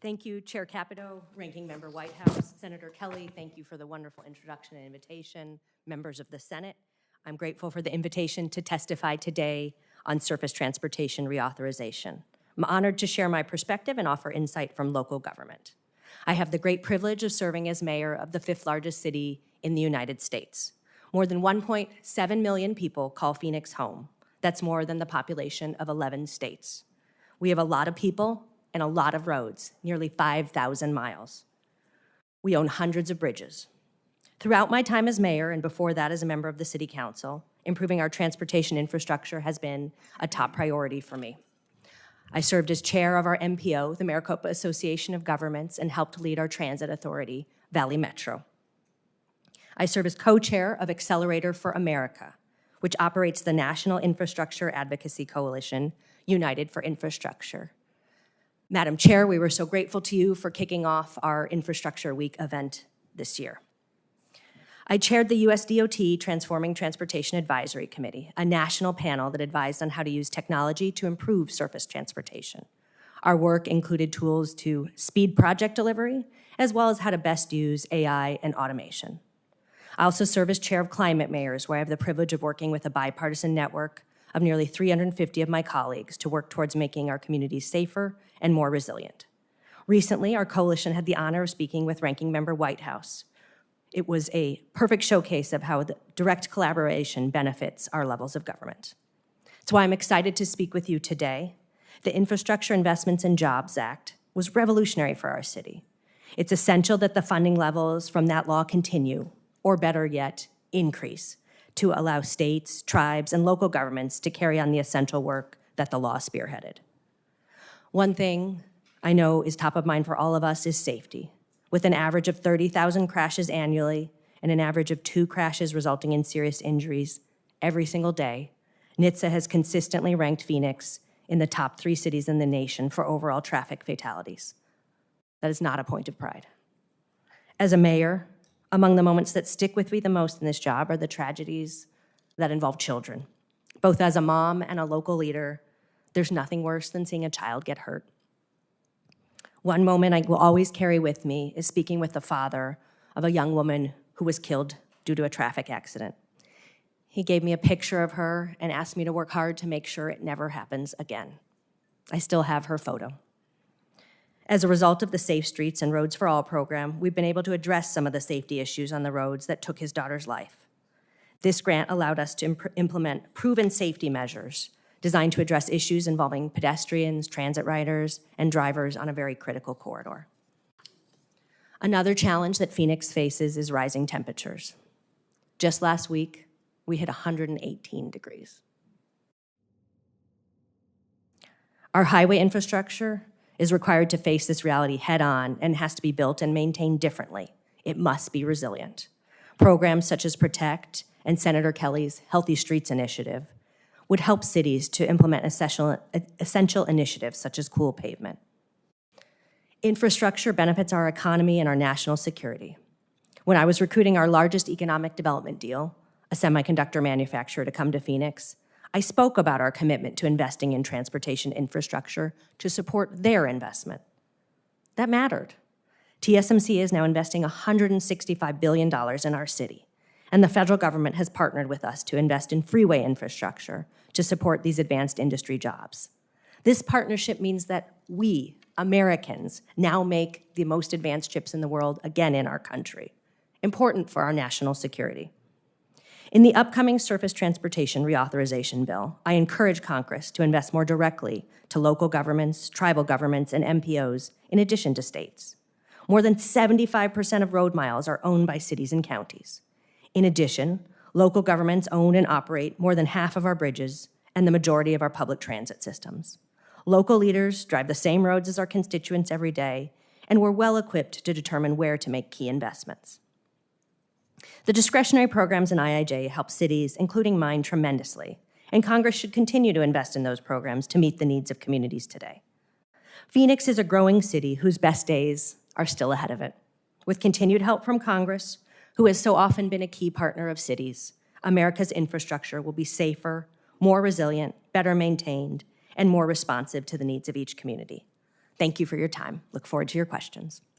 Thank you, Chair Capito, Ranking Member Whitehouse, Senator Kelly, thank you for the wonderful introduction and invitation. Members of the Senate, I'm grateful for the invitation to testify today on surface transportation reauthorization. I'm honored to share my perspective and offer insight from local government. I have the great privilege of serving as mayor of the 5th largest city in the United States. More than 1.7 million people call Phoenix home. That's more than the population of 11 states. We have a lot of people and a lot of roads, nearly 5,000 miles. We own hundreds of bridges. Throughout my time as mayor and before that as a member of the City Council, improving our transportation infrastructure has been a top priority for me. I served as chair of our MPO, the Maricopa Association of Governments, and helped lead our transit authority, Valley Metro. I serve as co-chair of Accelerator for America, which operates the National Infrastructure Advocacy Coalition, United for Infrastructure. Madam Chair, we were so grateful to you for kicking off our Infrastructure Week event this year. I chaired the US DOT Transforming Transportation Advisory Committee, a national panel that advised on how to use technology to improve surface transportation. Our work included tools to speed project delivery, as well as how to best use AI and automation. I also serve as chair of Climate Mayors, where I have the privilege of working with a bipartisan network of nearly 350 of my colleagues to work towards making our communities safer and more resilient. Recently, our coalition had the honor of speaking with Ranking Member Whitehouse. It was a perfect showcase of how the direct collaboration benefits our levels of government. That's why I'm excited to speak with you today. The Infrastructure Investments and Jobs Act was revolutionary for our city. It's essential that the funding levels from that law continue, or better yet, increase, to allow states, tribes, and local governments to carry on the essential work that the law spearheaded. One thing I know is top of mind for all of us is safety. With an average of 30,000 crashes annually and an average of 2 crashes resulting in serious injuries every single day, NHTSA has consistently ranked Phoenix in the top 3 cities in the nation for overall traffic fatalities. That is not a point of pride. As a mayor, among the moments that stick with me the most in this job are the tragedies that involve children. Both as a mom and a local leader, there's nothing worse than seeing a child get hurt. One moment I will always carry with me is speaking with the father of a young woman who was killed due to a traffic accident. He gave me a picture of her and asked me to work hard to make sure it never happens again. I still have her photo. As a result of the Safe Streets and Roads for All program, we've been able to address some of the safety issues on the roads that took his daughter's life. This grant allowed us to implement proven safety measures designed to address issues involving pedestrians, transit riders, and drivers on a very critical corridor. Another challenge that Phoenix faces is rising temperatures. Just last week, we hit 118 degrees. Our highway infrastructure is required to face this reality head-on and has to be built and maintained differently. It must be resilient. Programs such as Protect and Senator Kelly's Healthy Streets Initiative would help cities to implement essential initiatives such as cool pavement. Infrastructure benefits our economy and our national security. When I was recruiting our largest economic development deal, a semiconductor manufacturer, to come to Phoenix, I spoke about our commitment to investing in transportation infrastructure to support their investment. That mattered. TSMC is now investing $165 billion in our city, and the federal government has partnered with us to invest in freeway infrastructure to support these advanced industry jobs. This partnership means that we, Americans, now make the most advanced chips in the world again in our country, important for our national security. In the upcoming Surface Transportation Reauthorization Bill, I encourage Congress to invest more directly to local governments, tribal governments, and MPOs, in addition to states. More than 75% of road miles are owned by cities and counties. In addition, local governments own and operate more than half of our bridges and the majority of our public transit systems. Local leaders drive the same roads as our constituents every day, and we're well equipped to determine where to make key investments. The discretionary programs in IIJ help cities, including mine, tremendously, and Congress should continue to invest in those programs to meet the needs of communities today. Phoenix is a growing city whose best days are still ahead of it. With continued help from Congress, who has so often been a key partner of cities, America's infrastructure will be safer, more resilient, better maintained, and more responsive to the needs of each community. Thank you for your time. Look forward to your questions.